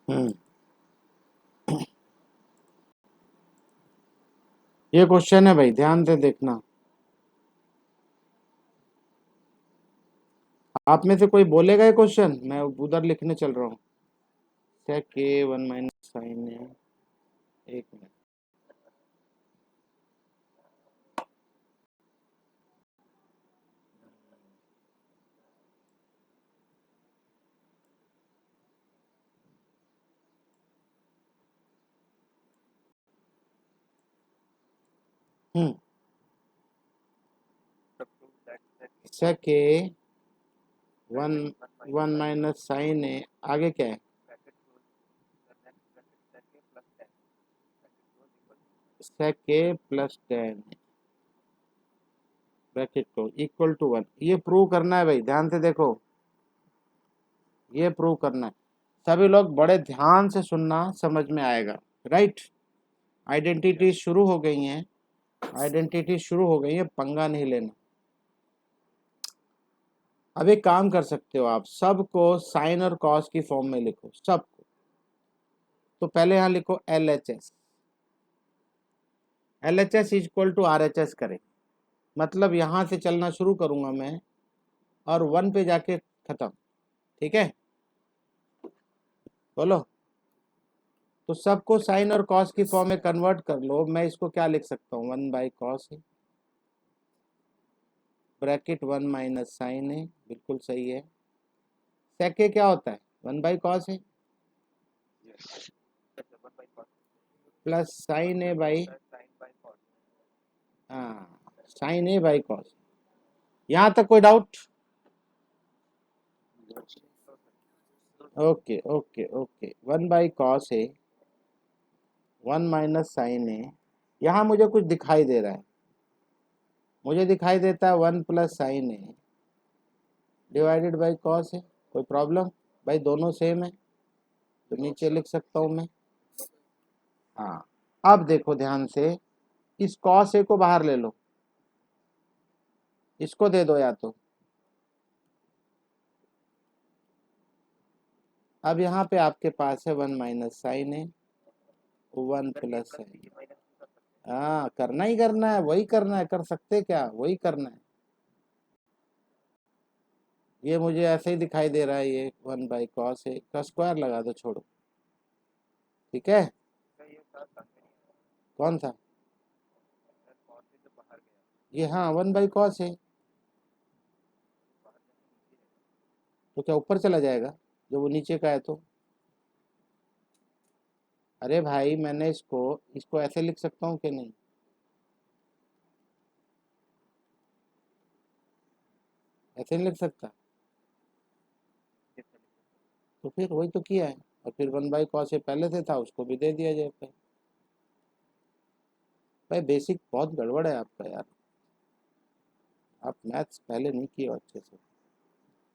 हम्म ये क्वेश्चन है भाई, ध्यान से देखना। आप में से कोई बोलेगा ये क्वेश्चन? मैं उधर लिखने चल रहा हूँ। सेक के वन माइनस साइन है। एक मिनट। हम्म सेक के वन वन माइनस साइन है, आगे क्या है? सेक के प्लस टेन ब्रैकेट को इक्वल टू वन। ये प्रूव करना है भाई, ध्यान से देखो, ये प्रूव करना है। सभी लोग बड़े ध्यान से सुनना, समझ में आएगा। राइट। आइडेंटिटी शुरू हो गई हैं, आइडेंटिटी शुरू हो गई है, पंगा नहीं लेना। अब एक काम कर सकते हो, आप सबको साइन और कॉस की फॉर्म में लिखो, सबको। तो पहले यहाँ लिखो L H S. L H S equal to R H S करें, मतलब यहां से चलना शुरू करूंगा मैं और वन पे जाके खत्म। ठीक है, बोलो। तो सबको साइन और कॉस की फॉर्म में कन्वर्ट कर लो। मैं इसको क्या लिख सकता हूँ? वन बाई कॉस है, ब्रैकेट वन माइनस साइन है, बिल्कुल सही है। सेके क्या होता है? वन बाई कॉस है प्लस साइन ए बाई, हाँ, साइन ए बाई कॉस। यहाँ तक कोई doubt? Okay okay okay. One by cos है, वन माइनस साइन है। यहाँ मुझे कुछ दिखाई दे रहा है, मुझे दिखाई देता है वन प्लस साइन है डिवाइडेड बाई कॉस है। कोई प्रॉब्लम? भाई दोनों सेम है, तो नीचे लिख सकता हूँ मैं। हाँ, अब देखो ध्यान से, इस कॉस ए को बाहर ले लो, इसको दे दो या तो। अब यहाँ पे आपके पास है वन माइनस साइन है, वन प्लस साइन। हाँ, करना ही करना है, वही करना है, कर सकते क्या, वही करना है। ये मुझे ऐसे ही दिखाई दे रहा है, ये वन बाई कॉस है का स्क्वायर लगा दो, छोड़ो। ठीक है, कौन सा? ये हाँ, वन बाई कॉस है। तो क्या ऊपर चला जाएगा जब वो नीचे का है तो? अरे भाई, मैंने इसको इसको ऐसे लिख सकता हूँ कि नहीं? ऐसे नहीं लिख सकता? तो फिर वही तो किया है। और फिर वन बाई कॉस ए पहले से था, उसको भी दे दिया जाए पे। भाई बेसिक बहुत गड़बड़ है आपका यार, आप मैथ्स पहले नहीं किए हो अच्छे से,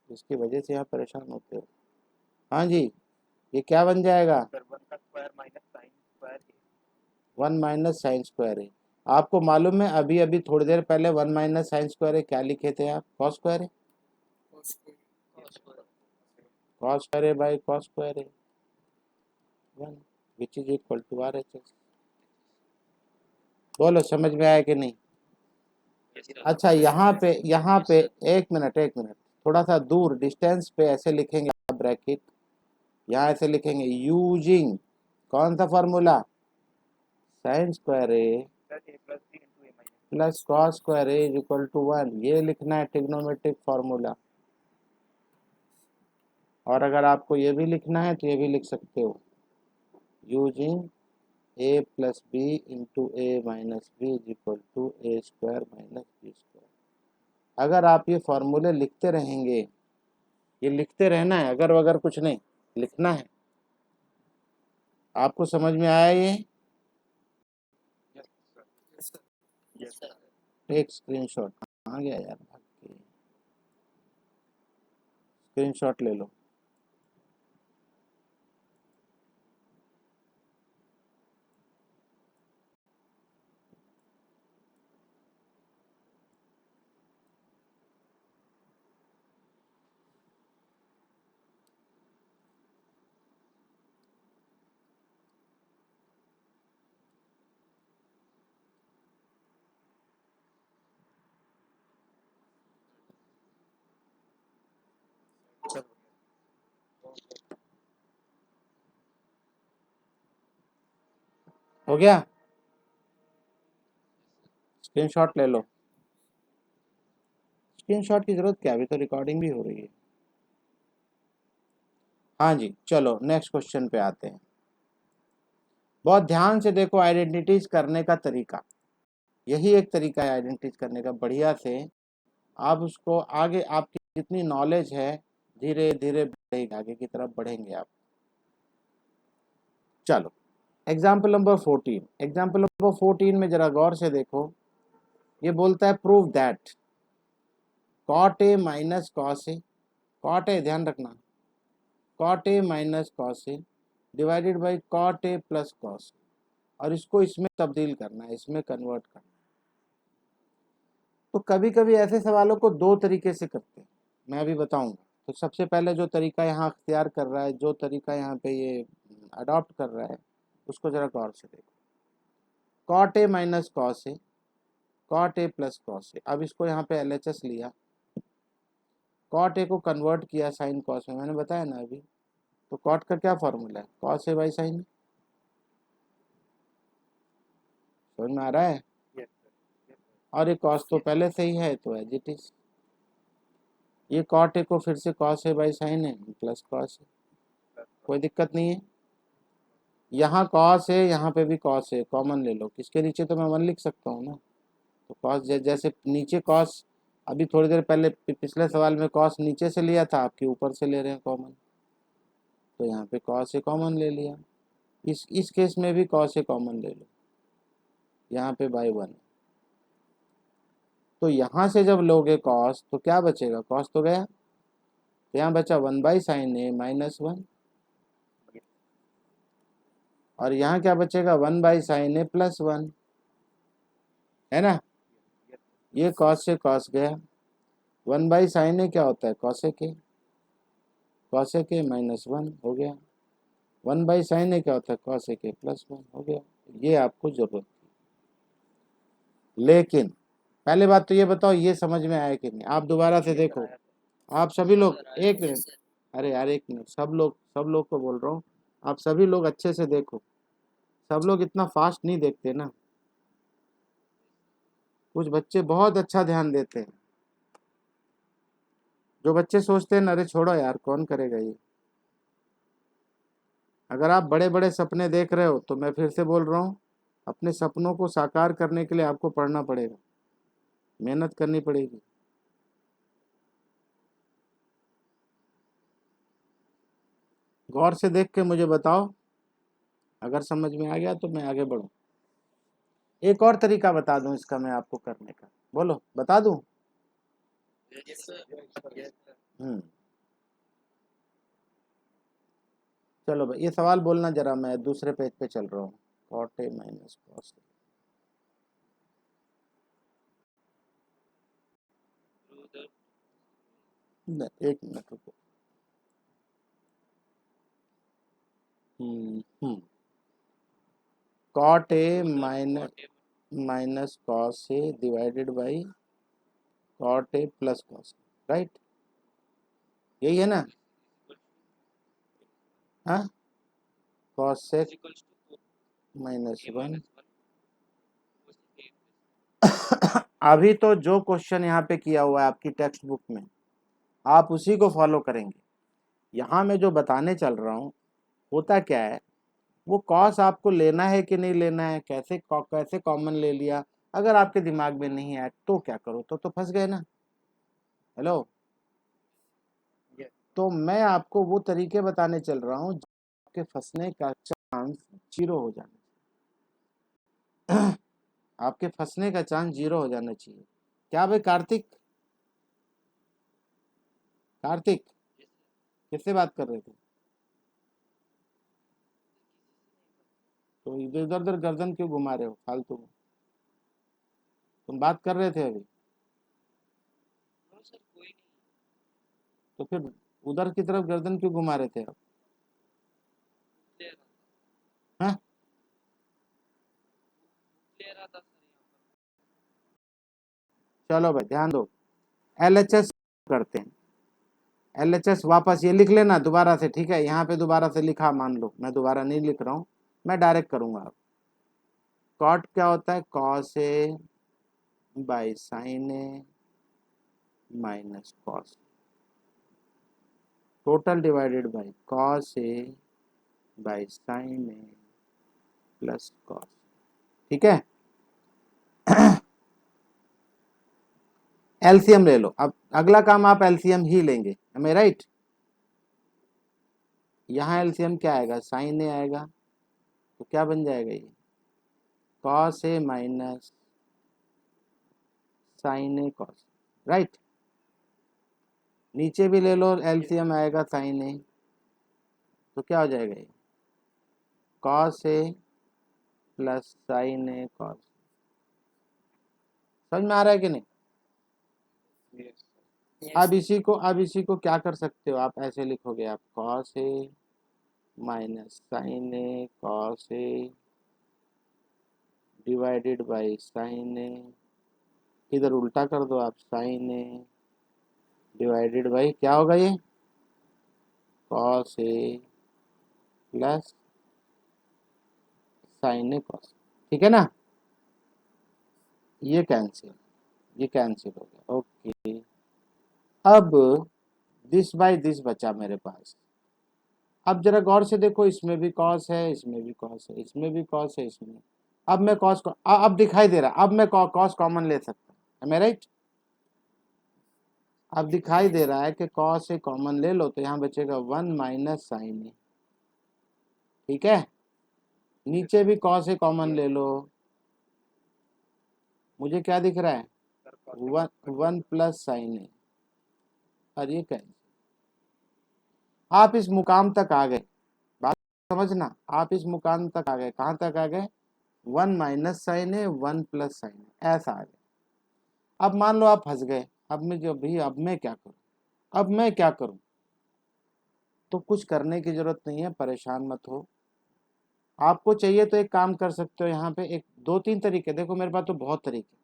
इसकी वजह से आप परेशान होते हो। हाँ जी, ये क्या बन जाएगा? वन माइनस साइन स्क्वायर है। आपको मालूम है अभी अभी थोड़ी देर पहले वन माइनस साइन स्क्वायर है क्या लिखे थे आप? कॉस स्क्वायर है। कॉस स्क्वायर है बाई कॉस स्क्वायर है one, which is equal to R H S. बोलो समझ में आया कि नहीं? अच्छा, यहाँ पे एक मिनट एक मिनट, थोड़ा सा दूर डिस्टेंस पे ऐसे लिखेंगे ब्रैकेट, यहाँ ऐसे लिखेंगे यूजिंग कौन सा formula? Sine square A plus cos square A is equal to one, ये लिखना है ट्रिग्नोमेट्रिक फॉर्मूला। और अगर आपको ये भी लिखना है तो ये भी लिख सकते हो, using A plus B into A minus B is equal to A square minus B square. अगर आप ये फॉर्मूले लिखते रहेंगे, ये लिखते रहना है, अगर वगर कुछ नहीं लिखना है। आपको समझ में आया ये? एक स्क्रीनशॉट। कहाँ गया यार, भाग के स्क्रीनशॉट ले लो। हो गया? स्क्रीनशॉट ले लो। स्क्रीनशॉट की जरूरत क्या, अभी तो रिकॉर्डिंग भी हो रही है। हाँ जी, चलो नेक्स्ट क्वेश्चन पे आते हैं। बहुत ध्यान से देखो, आइडेंटिटीज करने का तरीका, यही एक तरीका है आइडेंटिटीज करने का। बढ़िया से आप उसको आगे, आपकी जितनी नॉलेज है धीरे धीरे बढ़ेगी, आगे की तरफ बढ़ेंगे आप। चलो एग्जाम्पल नंबर 14। एग्जाम्पल नंबर 14 में जरा गौर से देखो, ये बोलता है prove that cot A minus cos A, cot A ध्यान रखना, cot A minus cos A divided by cot A plus cos, और इसको इसमें तब्दील करना है, इसमें कन्वर्ट करना है। तो कभी कभी ऐसे सवालों को दो तरीके से करते हैं, मैं अभी बताऊंगा। तो सबसे पहले जो तरीका यहाँ अख्तियार कर रहा है, जो तरीका यहाँ पे ये अडॉप्ट कर रहा है, उसको जरा गौर से देखो। Cot A minus cos A, cot A plus cos A. अब इसको यहाँ पे एलएचएस लिया, कॉट ए को कन्वर्ट किया साइन कॉस में, मैंने बताया ना अभी। तो कॉट का क्या फॉर्मूला है, कॉस ए बाई साइन ए। समझ में आ रहा है? और ये कॉस तो पहले से ही है, तो एज इट इज। ये कॉट ए को फिर से cos A by sine A plus cos A, कोई दिक्कत नहीं है। यहाँ कॉस है, यहाँ पे भी कॉस है, कॉमन ले लो। किसके नीचे तो मैं 1 लिख सकता हूँ ना। तो कॉस जैसे नीचे कॉस, अभी थोड़ी देर पहले पिछले सवाल में कॉस नीचे से लिया था, आपके ऊपर से ले रहे हैं कॉमन, तो यहाँ पे कॉस ए कॉमन ले लिया। इस केस में भी कॉस ए कॉमन ले लो, यहाँ पे बाई 1। तो यहाँ से जब लोगे कॉस तो क्या बचेगा, कॉस तो गया, तो यहाँ बचा 1 बाई साइन ए माइनस 1, और यहाँ क्या बचेगा 1 बाई साइन ए प्लस 1, है ना। ये कॉस से कॉस गया, 1 बाई साइन ए क्या होता है, कॉसेक ए, कॉसेक ए माइनस 1 हो गया। 1 बाई साइन ए क्या होता है, कॉसेक ए प्लस 1 हो गया। ये आपको जरूरत थी। लेकिन पहले बात तो ये बताओ, ये समझ में आया कि नहीं। आप दोबारा से देखो, आप सभी लोग, एक मिनट, अरे यार एक मिनट, सब लोग को बोल रहा हूँ, आप सभी लोग अच्छे से देखो। सब लोग इतना फास्ट नहीं देखते ना, कुछ बच्चे बहुत अच्छा ध्यान देते हैं। जो बच्चे सोचते हैं अरे छोड़ो यार कौन करेगा ये। अगर आप बड़े बड़े सपने देख रहे हो तो मैं फिर से बोल रहा हूँ, अपने सपनों को साकार करने के लिए आपको पढ़ना पड़ेगा, मेहनत करनी पड़ेगी। गौर से देख के मुझे बताओ, अगर समझ में आ गया तो मैं आगे बढ़ूँ। एक और तरीका बता दूं इसका मैं आपको करने का, बोलो बता दूं। हम्म, चलो भाई ये सवाल बोलना जरा, मैं दूसरे पेज पे चल रहा हूँ। कॉट ए माइनस कॉस, एक मिनट रुको। Cot A minus cos A divided by cot A plus cos, right, यही है ना। हाँ, कॉस सेक माइनस 1। अभी तो जो क्वेश्चन यहाँ पे किया हुआ है आपकी टेक्स्ट बुक में, आप उसी को फॉलो करेंगे। यहाँ मैं जो बताने चल रहा हूँ, होता क्या है, वो कॉस आपको लेना है कि नहीं लेना है, कैसे कॉमन ले लिया, अगर आपके दिमाग में नहीं है तो क्या करो, तो फंस गए ना। हेलो, तो मैं आपको वो तरीके बताने चल रहा हूँ आपके फंसने का चांस जीरो हो जाना आपके फंसने का चांस जीरो हो जाना चाहिए। क्या भाई कार्तिक, कार्तिक किससे बात कर रहे थे? तो इधर उधर गर्दन क्यों घुमा रहे हो फालतू में, तुम बात कर रहे थे अभी। तो फिर उधर की तरफ गर्दन क्यों घुमा रहे थे आप? हाँ, चलो भाई ध्यान दो, एलएचएस करते हैं। एलएचएस वापस ये लिख लेना दोबारा से, ठीक है, यहाँ पे दोबारा से लिखा, मान लो मैं दोबारा नहीं लिख रहा हूँ, मैं डायरेक्ट करूँगा। कॉट क्या होता है, cos A by sine A minus cos, total divided by cos A by sine A plus cos. ठीक है, एलसीएम ले लो। अब अगला काम आप एलसीएम ही लेंगे, एम आई राइट। यहाँ एलसीएम क्या आएगा, साइन ए आएगा, तो क्या बन जाएगा ये, cos A minus sine A cos, right. नीचे भी ले लो, एलसीएम आएगा साइन ए, तो क्या हो जाएगा ये, cos A plus sine A cos. समझ में आ रहा है कि नहीं? अब इसी को क्या कर सकते हो आप, ऐसे लिखोगे आप, cos A minus sine A cos A divided by sine A, इधर उल्टा कर दो आप, साइन ए डिवाइडेड बाई क्या होगा ये, cos A plus sine A cos. ठीक है ना, ये कैंसिल हो गया, ओके। अब दिस बाय दिस बचा मेरे पास। अब जरा गौर से देखो, इसमें भी कॉस है, इसमें भी कॉस है, इसमें भी कॉस है, इसमें। अब मैं कॉस को अब दिखाई दे रहा, अब मैं कॉस कॉमन ले सकता हूँ, मैं राइट। अब दिखाई दे रहा है कि कॉस से कॉमन ले लो तो यहाँ बचेगा 1 माइनस साइन ए। ठीक है, नीचे भी कॉस से कॉमन ले लो, मुझे क्या दिख रहा है, 1 प्लस साइन ए। और ये क्या, आप इस मुकाम तक आ गए, बात समझना, आप इस मुकाम तक आ गए, कहाँ तक आ गए, 1 माइनस साइन ए 1 प्लस साइन ए, ऐसा आ गए। अब मान लो आप फंस गए, अब मैं क्या करूं, अब मैं क्या करूं, तो कुछ करने की जरूरत नहीं है, परेशान मत हो। आपको चाहिए तो एक काम कर सकते हो, यहाँ पे एक दो तीन तरीके, देखो मेरे पास तो बहुत तरीके।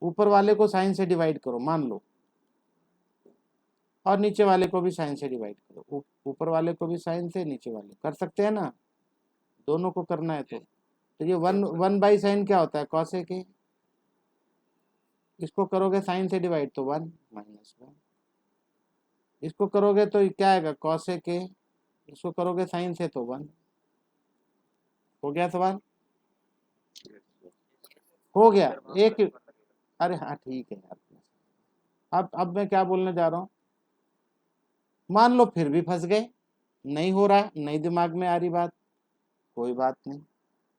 ऊपर वाले को साइन से डिवाइड करो मान लो, और नीचे वाले को भी साइन से डिवाइड करो, ऊपर वाले को भी साइन से, नीचे वाले कर सकते हैं ना, दोनों को करना है तो ये 1/sin क्या होता है, कॉस ए के, इसको करोगे साइन से डिवाइड तो 1 माइनस 1, इसको करोगे तो क्या आएगा, कॉस ए के, इसको करोगे साइन से तो 1। हो गया सवाल, हो गया एक, अरे हाँ ठीक है यार। अब मैं क्या बोलने जा रहा हूँ, मान लो फिर भी फंस गए, नहीं हो रहा, नहीं दिमाग में आ रही बात, कोई बात नहीं,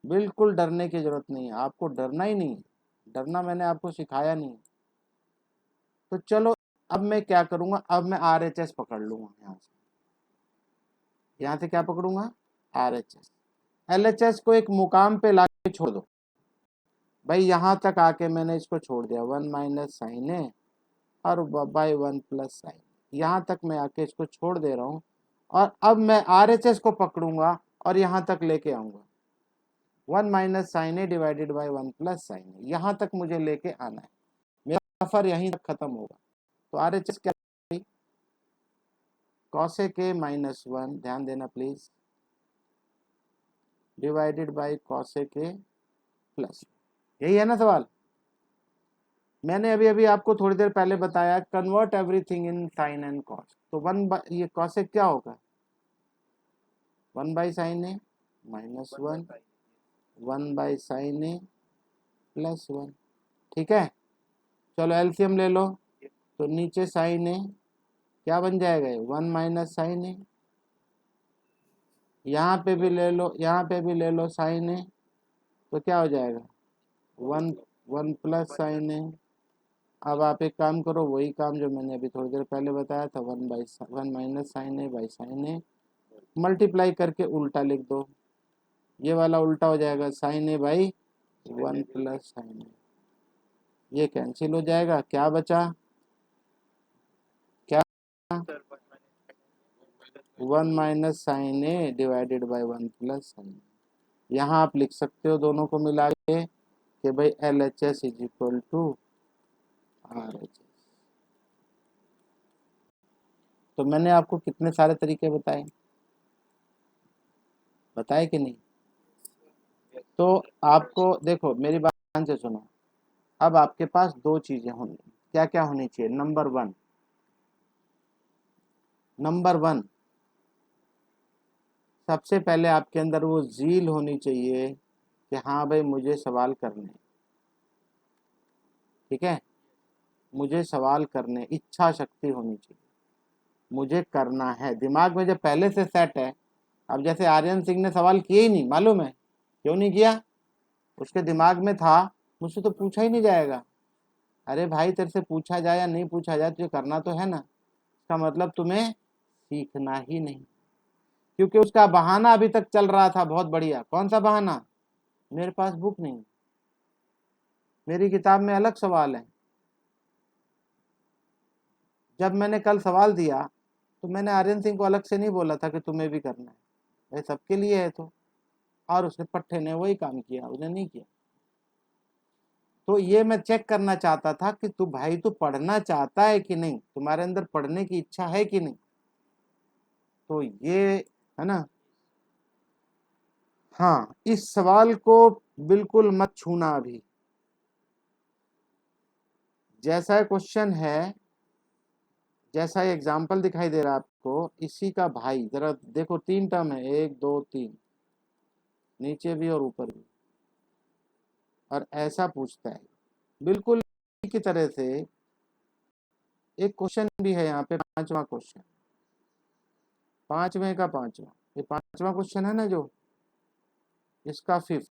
बिल्कुल डरने की जरूरत नहीं है, आपको डरना ही नहीं है, डरना मैंने आपको सिखाया नहीं। तो चलो, अब मैं क्या करूंगा, अब मैं RHS पकड़ लूंगा, यहाँ से क्या पकड़ूंगा, RHS। LHS को एक मुकाम पे ला के छोड़ दो भाई, यहाँ तक आके मैंने इसको छोड़ दिया, 1 माइनस साइन ए और बाई 1 प्लस साइन, यहाँ तक मैं आके इसको छोड़ दे रहा हूँ, और अब मैं RHS को पकड़ूंगा और यहाँ तक लेके आऊंगा, 1 minus sine A divided by 1 plus sine A, यहाँ तक मुझे लेके आना है, मेरा सफर यहीं तक खत्म होगा। तो RHS क्या, कॉस ए के माइनस 1, ध्यान देना please, divided by cos A के प्लस, यही है ना सवाल। मैंने अभी अभी आपको थोड़ी देर पहले बताया, convert everything in sine and cos, तो ये कॉस ए क्या होगा, 1/sin ए माइनस 1, 1/sin ए प्लस 1। ठीक है, चलो एलसीएम ले लो, तो नीचे साइन ए क्या बन जाएगा, 1 माइनस साइन ए, यहाँ पे भी ले लो, यहाँ पे भी ले लो साइन ए, तो क्या हो जाएगा, 1 प्लस साइन ए। अब आप एक काम करो, वही काम जो मैंने अभी थोड़ी देर पहले बताया था, 1 minus sine A by sine A, multiply करके उल्टा लिख दो, ये वाला उल्टा हो जाएगा, sine A by 1 plus sine A, ये कैंसिल हो जाएगा, क्या बचा, क्या, 1 minus sine A divided by 1 plus sine A. यहाँ आप लिख सकते हो दोनों को मिला के कि भाई LHS is equal to RHS। तो मैंने आपको कितने सारे तरीके बताए, बताए कि नहीं, तो आपको देखो, मेरी बात ध्यान से सुनो। अब आपके पास दो चीजें होनी, क्या क्या होनी चाहिए? नंबर वन, सबसे पहले आपके अंदर वो जील होनी चाहिए कि हाँ भाई मुझे सवाल करने, ठीक है, मुझे सवाल करने, इच्छा शक्ति होनी चाहिए, मुझे करना है। दिमाग में जब पहले से सेट है, अब जैसे आर्यन सिंह ने सवाल किए ही नहीं, मालूम है क्यों नहीं किया? उसके दिमाग में था मुझसे तो पूछा ही नहीं जाएगा। अरे भाई, तेरे से पूछा जाए या नहीं पूछा जाए, तुझे करना तो है ना। इसका मतलब तुम्हें सीखना ही नहीं, क्योंकि उसका बहाना अभी तक चल रहा था बहुत बढ़िया। कौन सा बहाना? मेरे पास बुक नहीं, मेरी किताब में अलग सवाल है। जब मैंने कल सवाल दिया तो मैंने आर्यन सिंह को अलग से नहीं बोला था कि तुम्हें भी करना है, भाई सबके लिए है तो। और उसने पट्टे ने वही काम किया, उसने नहीं किया। तो ये मैं चेक करना चाहता था कि तू भाई तू पढ़ना चाहता है कि नहीं, तुम्हारे अंदर पढ़ने की इच्छा है कि नहीं। तो ये है ना। हाँ, इस सवाल को बिल्कुल मत छूना अभी। जैसा क्वेश्चन है, जैसा एग्जाम्पल दिखाई दे रहा है आपको, इसी का भाई जरा देखो, 3 टर्म है, 1 2 3, नीचे भी और ऊपर भी, और ऐसा पूछता है बिल्कुल इसी की तरह से। एक क्वेश्चन भी है यहाँ पे, 5वां क्वेश्चन, 5वें का 5वां, ये 5वां क्वेश्चन है ना जो, इसका 5th।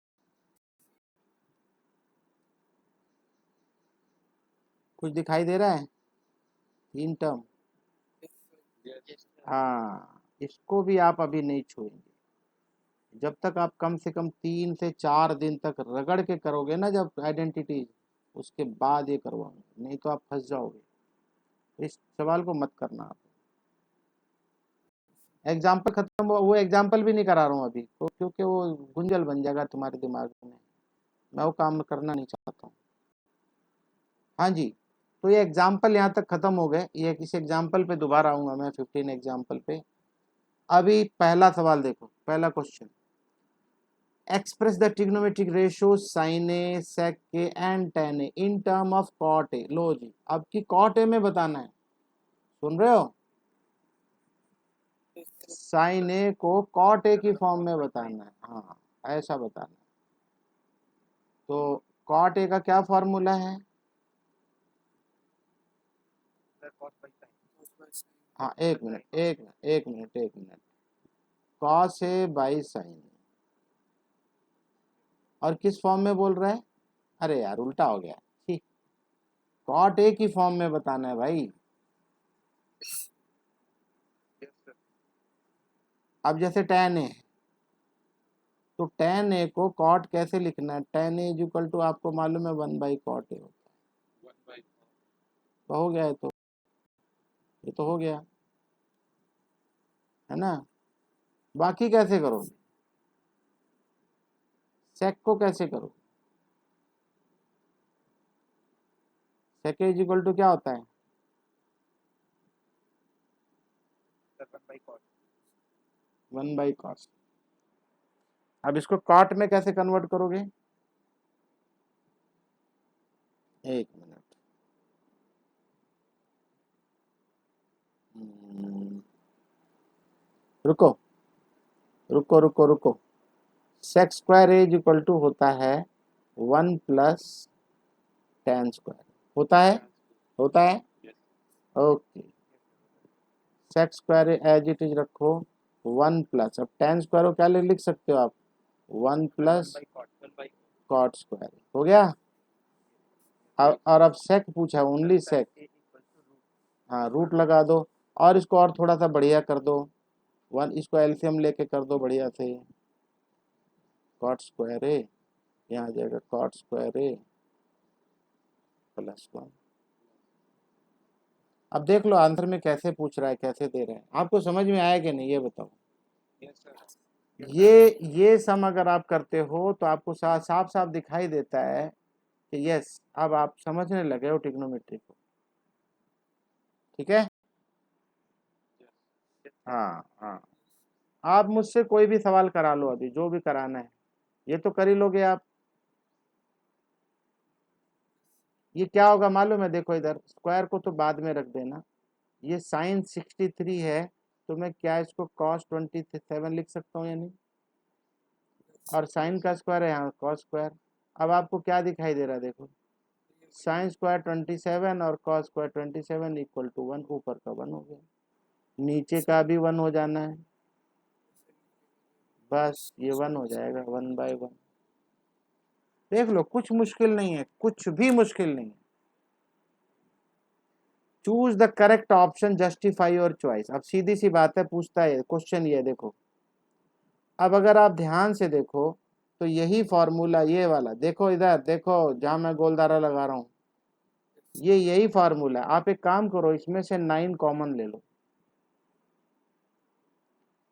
कुछ दिखाई दे रहा है? 3 टर्म। हाँ, इसको भी आप अभी नहीं छुएंगे जब तक आप कम से कम 3 से 4 दिन तक रगड़ के करोगे ना जब आइडेंटिटी, उसके बाद ये करवाओगे, नहीं तो आप फंस जाओगे। इस सवाल को मत करना आप। एग्जाम्पल खत्म हुआ, वो एग्जाम्पल भी नहीं करा रहा हूँ अभी तो, क्योंकि वो गुंजल बन जाएगा तुम्हारे दिमाग में। मैं वो काम करना नहीं चाहता हूँ। हाँ जी। तो ये एग्जाम्पल यहाँ तक खत्म हो गए। ये इस एग्जाम्पल पे दोबारा आऊंगा मैं, 15 एग्जाम्पल पे। अभी पहला सवाल देखो, पहला question, express the trigonometric ratio sine A sec A and tan A in term of cot A. लो जी, अब की कॉट ए में बताना है, सुन रहे हो? साइन ए को कॉट ए की फॉर्म में बताना है, हाँ ऐसा बताना है। तो कॉट ए का क्या फॉर्मूला है? हाँ, एक minute, cos A by sign. और किस फॉर्म में बोल रहा है? अरे यार उल्टा हो गया, ठीक। कॉट ए की फॉर्म में बताना है भाई। अब जैसे टेन ए, तो टेन ए को कॉट कैसे लिखना है? Tan A is equal to, आपको मालूम है 1/cot ए होता है। तो हो गया है, तो ये तो हो गया है ना। बाकी कैसे करोगे? सेक को कैसे करो? सेक इज इक्वल टू क्या होता है? 1/cos। अब इसको कॉट में कैसे कन्वर्ट करोगे? एक मिनट, रुको रुको। Sec square is equal to होता है 1 + tan² होता है, होता है। Okay, sec square as it is रखो, 1 प्लस, अब tan² को क्या लिख सकते हो आप? 1 + cot² हो गया। और अब सेक पूछा, ओनली सेक, हाँ रूट लगा दो। और इसको और थोड़ा सा बढ़िया कर दो, इसको एलसीएम लेके कर दो बढ़िया से। cot² यहाँ आ जाएगा cot² +1। अब देख लो आंसर में कैसे पूछ रहा है, कैसे दे रहे हैं, आपको समझ में आया कि नहीं ये बताओ। ये सम अगर आप करते हो तो आपको साफ साफ दिखाई देता है कि यस, अब आप समझने लगे हो ट्रिग्नोमेट्री को, ठीक है। हाँ हाँ, आप मुझसे कोई भी सवाल करा लो अभी, जो भी कराना है, ये तो कर ही लोगे आप। ये क्या होगा मालूम है, देखो इधर स्क्वायर को तो बाद में रख देना, ये साइन 63 है, तो मैं क्या इसको कॉस 27 लिख सकता हूँ या नहीं, और साइन का स्क्वायर है यहाँ कॉस स्क्वायर। अब आपको क्या दिखाई दे रहा है, देखो साइन स्क्वायर 27 और कॉस स्क्वायर 27 इक्वल टू 1, ऊपर का 1 हो गया, नीचे का भी 1 हो जाना है, बस ये 1 हो जाएगा 1/1। देख लो कुछ मुश्किल नहीं है, कुछ भी मुश्किल नहीं है। Choose the correct option, justify your choice. अब सीधी सी बात है, पूछता है क्वेश्चन ये देखो, अब अगर आप ध्यान से देखो तो यही फॉर्मूला, ये वाला देखो, इधर देखो जहां मैं गोलदारा लगा रहा हूं, ये यही फार्मूला है। आप एक काम करो, इसमें से 9 कॉमन ले लो,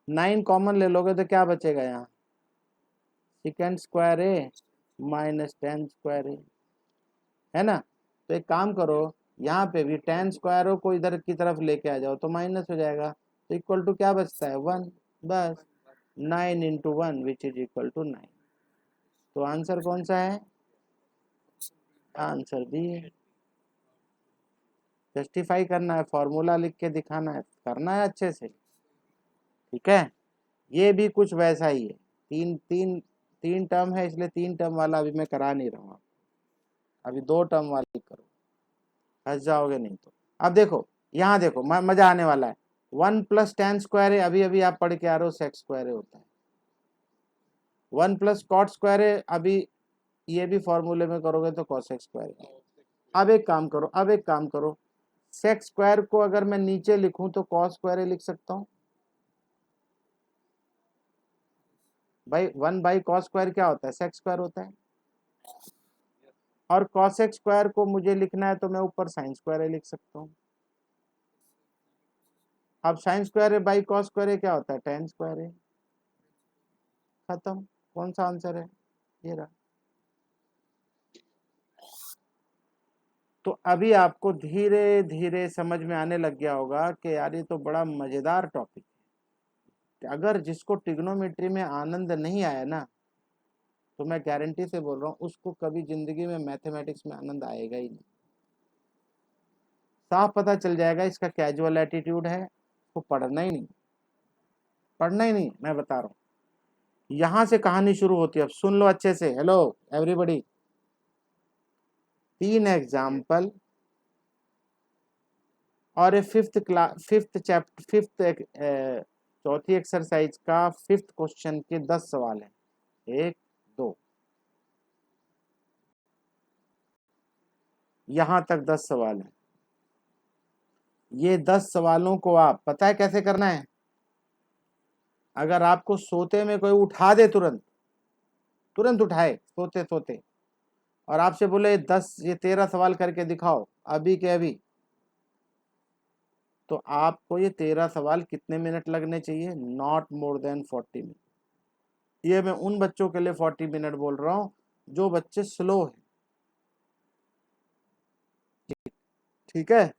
9 कॉमन ले लोगे तो क्या बचेगा यहाँ, सेकेंड स्क्वायर ए माइनस टेन स्क्वायर ए, है ना। तो एक काम करो, यहाँ पे भी टेन स्क्वायरों को इधर की तरफ लेके आ जाओ तो माइनस हो जाएगा, तो इक्वल टू क्या बचता है 1, बस 9 into 1 which is equal to 9। तो आंसर कौन सा है, आंसर बी है। जस्टिफाई करना है, फॉर्मूला लिख के दिखाना है, करना है अच्छे से, ठीक है। ये भी कुछ वैसा ही है, तीन तीन तीन टर्म है, इसलिए 3 टर्म वाला अभी मैं करा नहीं रहा हूँ, अभी 2 टर्म वाली करो, फंस जाओगे नहीं तो। अब देखो यहाँ देखो, मजा आने वाला है। 1 प्लस टेन स्क्वायर है, अभी अभी आप पढ़ के आ रहे हो सेक्स स्क्वायर होता है। 1 प्लस कॉट स्क्वायर है, अभी ये भी फॉर्मूले में करोगे तो कॉसेक स्क्वायर है। अब एक काम करो, अब एक काम करो, सेक्स स्क्वायर को अगर मैं नीचे लिखूं तो कॉस स्क्वायर लिख सकता हूँ भाई। 1/कॉस स्क्वायर क्या होता है, सेक्स स्क्वायर होता है, और कॉसेक स्क्वायर को मुझे लिखना है तो मैं ऊपर साइन स्क्वायर लिख सकता हूँ। अब sine square by cos square क्या होता है, टेन स्क्वायर है, खत्म। कौन सा आंसर है, ये रहा। तो अभी आपको धीरे धीरे समझ में आने लग गया होगा कि यार ये तो बड़ा मजेदार टॉपिक है। अगर जिसको ट्रिग्नोमेट्री में आनंद नहीं आया ना, तो मैं गारंटी से बोल रहा हूँ उसको कभी जिंदगी में मैथमेटिक्स में आनंद आएगा ही नहीं। साफ पता चल जाएगा इसका कैजुअल एटीट्यूड है, वो पढ़ना ही नहीं, पढ़ना ही नहीं, मैं बता रहा हूँ। यहां से कहानी शुरू होती है, अब सुन लो अच्छे से। हेलो एवरीबॉडी, 3 एग्जाम्पल और ये चौथी एक्सरसाइज का 5th क्वेश्चन के 10 सवाल हैं, 1 2 यहां तक 10 सवाल हैं। ये 10 सवालों को आप पता है कैसे करना है, अगर आपको सोते में कोई उठा दे, तुरंत तुरंत उठाए सोते सोते, और आपसे बोले 10 ये 13 सवाल करके दिखाओ अभी के अभी, तो आपको ये 13 सवाल कितने मिनट लगने चाहिए, नॉट मोर देन 40 मिनट। ये मैं उन बच्चों के लिए 40 मिनट बोल रहा हूं जो बच्चे स्लो हैं, ठीक है।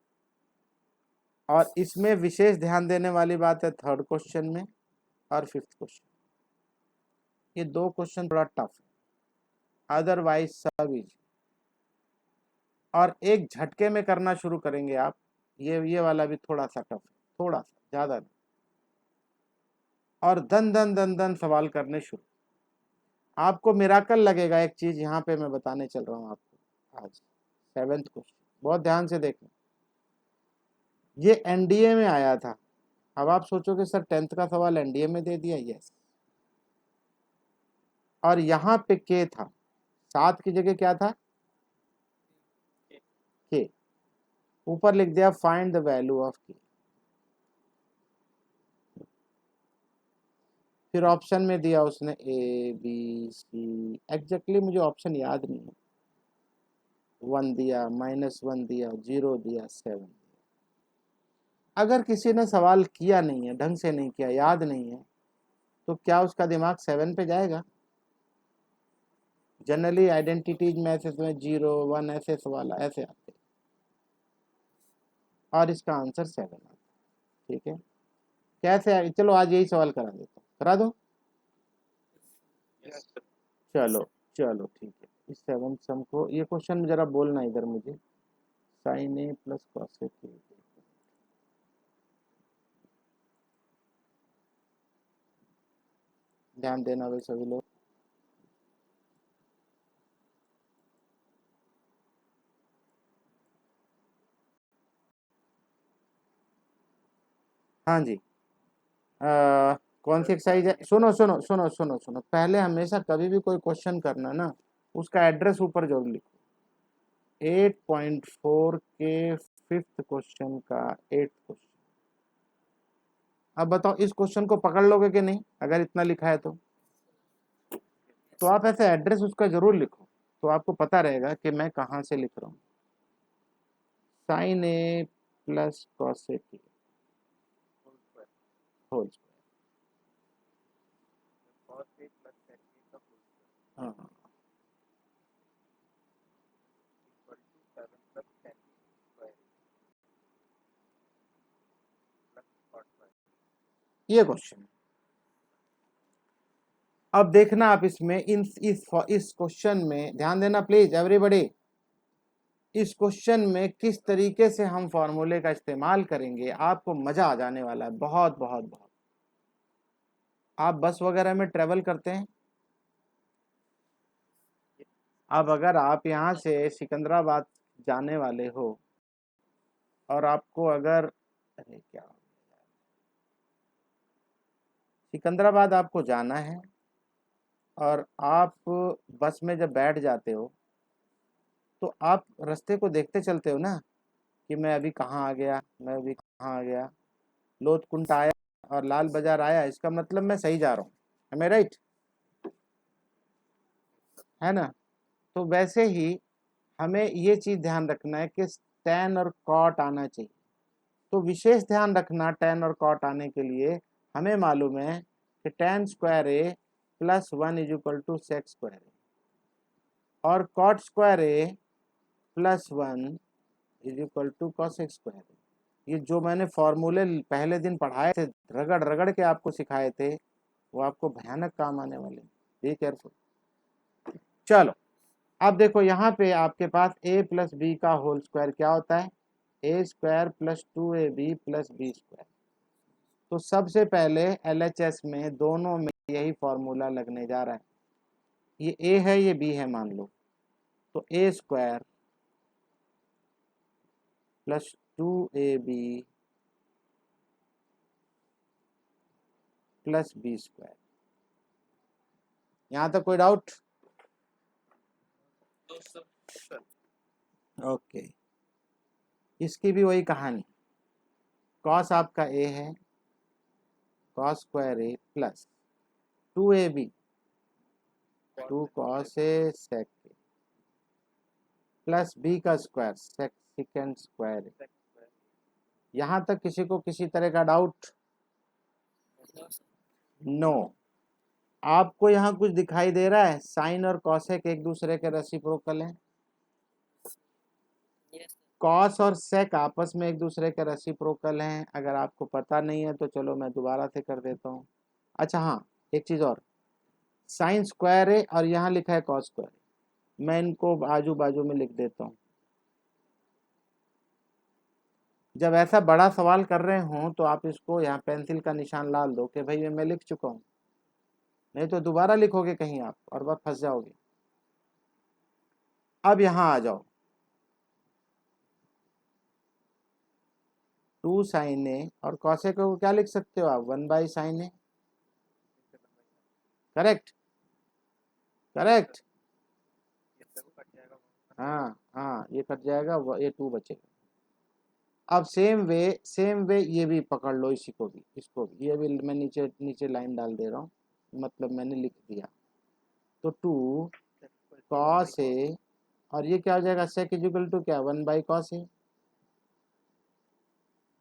और इसमें विशेष ध्यान देने वाली बात है 3rd क्वेश्चन में और 5th क्वेश्चन, ये 2 क्वेश्चन थोड़ा टफ है, अदरवाइज सब इजी। और एक झटके में करना शुरू करेंगे आप, ये वाला भी थोड़ा सा टफ है, थोड़ा सा, ज्यादा नहीं, और दन दन दन दन सवाल करने शुरू। आपको मिराकल लगेगा, एक चीज यहाँ पे मैं बताने चल रहा हूँ आपको आज। 7th क्वेश्चन बहुत ध्यान से देखना, ये एनडीए में आया था। अब आप सोचोगे सर 10th का सवाल एनडीए में दे दिया, यस। और यहाँ पे के था, 7 की जगह क्या था, के, ऊपर लिख दिया फाइंड द वैल्यू ऑफ के। फिर ऑप्शन में दिया उसने ए बी सी, एग्जैक्टली मुझे ऑप्शन याद नहीं है, 1 दिया, -1 दिया, 0 दिया, 7। अगर किसी ने सवाल किया नहीं है, ढंग से नहीं किया, याद नहीं है, तो क्या उसका दिमाग 7 पे जाएगा। जनरली आइडेंटिटीज में ऐसे 0 1 ऐसे सवाल ऐसे आते हैं, और इसका आंसर 7 आता है, ठीक है। कैसे चलो आज यही सवाल करा देता हूँ, करा दो। चलो चलो ठीक है, इस सेवन सम को, ये क्वेश्चन जरा बोलना इधर मुझे, साइन ए प्लस कॉस ए, ध्यान देना भाई सभी लोग। हाँ जी, कौन सी एक्सरसाइज है, सुनो सुनो सुनो सुनो सुनो, पहले हमेशा कभी भी कोई क्वेश्चन करना ना, उसका एड्रेस ऊपर जरूर लिखो। 8.4 के फिफ्थ क्वेश्चन का एट्थ क्वेश्चन। अब बताओ इस क्वेश्चन को पकड़ लोगे कि नहीं, अगर इतना लिखा है तो आप ऐसे एड्रेस उसका जरूर लिखो, तो आपको पता रहेगा कि मैं कहाँ से लिख रहा हूँ। Sign A plus cos A whole square. हाँ, ये क्वेश्चन। अब देखना आप इसमें इस क्वेश्चन में ध्यान देना प्लीज एवरीबॉडी। इस क्वेश्चन में किस तरीके से हम फॉर्मूले का इस्तेमाल करेंगे, आपको मजा आ जाने वाला है, बहुत बहुत बहुत। आप बस वगैरह में ट्रेवल करते हैं, अब अगर आप यहाँ से सिकंदराबाद जाने वाले हो और आपको अगर, अरे क्या, सिकंदराबाद आपको जाना है और आप बस में जब बैठ जाते हो तो आप रास्ते को देखते चलते हो ना, कि मैं अभी कहाँ आ गया, मैं अभी कहाँ आ गया, लोधकुंट आया और लाल बाजार आया, इसका मतलब मैं सही जा रहा हूँ, है मैं राइट, है ना। तो वैसे ही हमें ये चीज ध्यान रखना है कि tan और cot आना चाहिए। तो विशेष ध्यान रखना tan और cot आने के लिए, हमें मालूम है कि tan square A plus 1 is equal to sec square A, और cot square A plus 1 is equal to cosec square A. ये जो मैंने फॉर्मूले पहले दिन पढ़ाए थे, रगड़ रगड़ के आपको सिखाए थे, वो आपको भयानक काम आने वाले, बी केयरफुल। चलो अब देखो यहाँ पे आपके पास a प्लस बी का होल स्क्वायर क्या होता है, A square plus 2ab plus B square. तो सबसे पहले LHS में दोनों में यही फॉर्मूला लगने जा रहा है, ये a है ये b है मान लो, तो A square plus 2ab plus B square. यहाँ तक कोई डाउट? ओके, इसकी भी वही कहानी, कॉस आपका a है, cos square A plus 2ab 2 cos A sec plus B का स्क्वायर सेक सेकेंड स्क्वायर। यहाँ तक किसी को किसी तरह का डाउट? नो। आपको यहाँ कुछ दिखाई दे रहा है, साइन और कॉसेक एक दूसरे के रेसिप्रोकल हैं, कॉस और सेक आपस में एक दूसरे के रेसिप्रोकल हैं। अगर आपको पता नहीं है तो चलो मैं दोबारा से कर देता हूँ। अच्छा हाँ, एक चीज और, साइन स्क्वायर है और यहाँ लिखा है कॉस स्क्वायर, मैं इनको आजू बाजू में लिख देता हूँ। जब ऐसा बड़ा सवाल कर रहे हो तो आप इसको यहाँ पेंसिल का निशान डाल दो कि भाई ये मैं लिख चुका हूँ, नहीं तो दोबारा लिखोगे कहीं आप और वह फंस जाओगे। अब यहाँ आ जाओ, 2 साइन ए और कॉसेक को क्या लिख सकते हो आप, 1 by sine A. Correct correct, हाँ हाँ, ये कट जाएगा, ये 2 बचेगा। अब सेम वे ये भी पकड़ लो, इसी को भी, इसको भी, ये भी मैं नीचे नीचे लाइन डाल दे रहा हूँ, मतलब मैंने लिख दिया। तो 2 कॉस ए और ये क्या हो जाएगा, सेक इजिकल टू क्या, 1 बाई कॉस ए।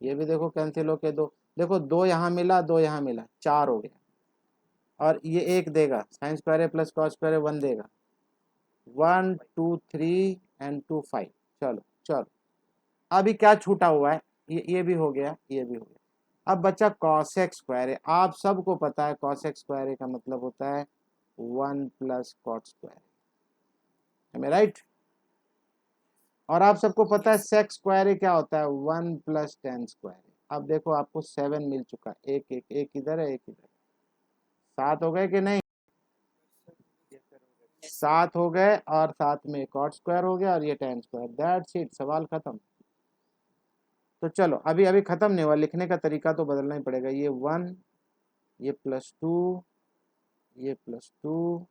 ये भी देखो कैंसिल होके दो, देखो 2 यहाँ मिला 2 यहाँ मिला, 4 हो गया। और ये एक देगा, sign square A plus cos square ए 1 देगा, 1 2 3 एंड 2 5। चलो चलो, अभी क्या छूटा हुआ है, ये भी हो गया, ये भी हो गया। अब बच्चा कॉसेक स्क्वायर है, आप सबको पता है कॉसेक स्क्वायर का मतलब होता है 1 प्लस कॉट स्क्वायर, है राइट। और आप सबको पता है सेक स्क्वायर क्या होता है, 1 प्लस टेन स्क्वायर। अब देखो आपको 7 मिल चुका, एक एक एक इधर है एक इधर, 7 हो गए कि नहीं, 7 हो गए, और साथ में कॉट स्क्वायर हो गया और ये टेन स्क्वायर, दैट्स इट, सवाल खत्म। तो चलो अभी अभी खत्म नहीं हुआ, लिखने का तरीका तो बदलना ही पड़ेगा। ये 1, ये +2, ये +2,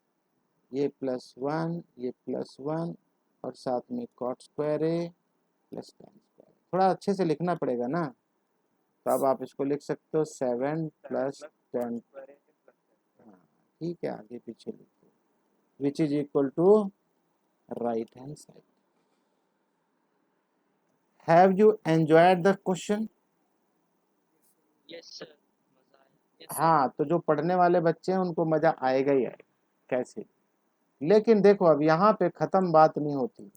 ये +1, ये +1, और साथ में कॉट स्क्वायर है प्लस टेन स्क्वायर। थोड़ा अच्छे से लिखना पड़ेगा ना, तो अब आप इसको लिख सकते हो 7 + 10। हाँ ठीक है, आगे पीछे लिखो, which is equal to right hand side. Have you enjoyed the question? Yes sir, मजा आया। हाँ, तो जो पढ़ने वाले बच्चे हैं उनको मजा आएगा ही आएगा, कैसे। लेकिन देखो अब यहाँ पे खत्म बात नहीं होती,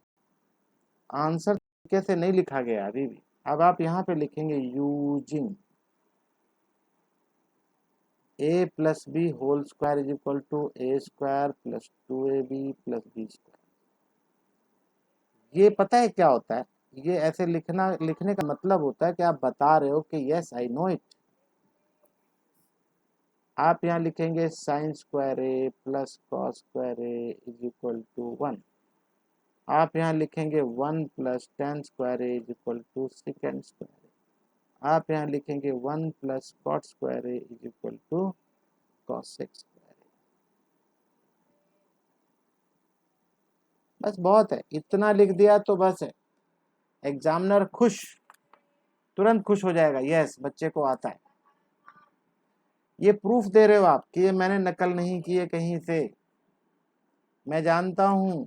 आंसर तरीके से नहीं लिखा गया अभी भी। अब आप यहाँ पे लिखेंगे using a plus B whole square is equal to a² + 2ab + b²। ये पता है क्या होता है, ये ऐसे लिखने का मतलब होता है कि आप बता रहे हो कि यस आई नो इट। आप यहाँ लिखेंगे sin² a + cos² a is equal to 1। आप यहाँ लिखेंगे 1 + tan² a is equal to sec²। आप यहाँ लिखेंगे 1 + cot² a is equal to cos²। बस बहुत है, इतना लिख दिया तो बस है, एग्जामिनर खुश, तुरंत खुश हो जाएगा, यस बच्चे को आता है। ये प्रूफ दे रहे हो आप कि ये मैंने नकल नहीं की है कहीं से, मैं जानता हूं।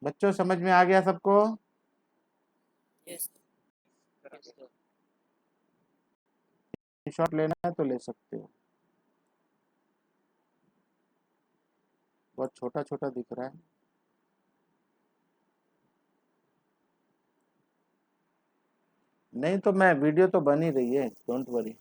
बच्चों समझ में आ गया सबको? यस शॉट लेना है तो ले सकते हो, बहुत छोटा छोटा दिख रहा है। नहीं तो मैं वीडियो तो बन ही रही है, डोंट वरी।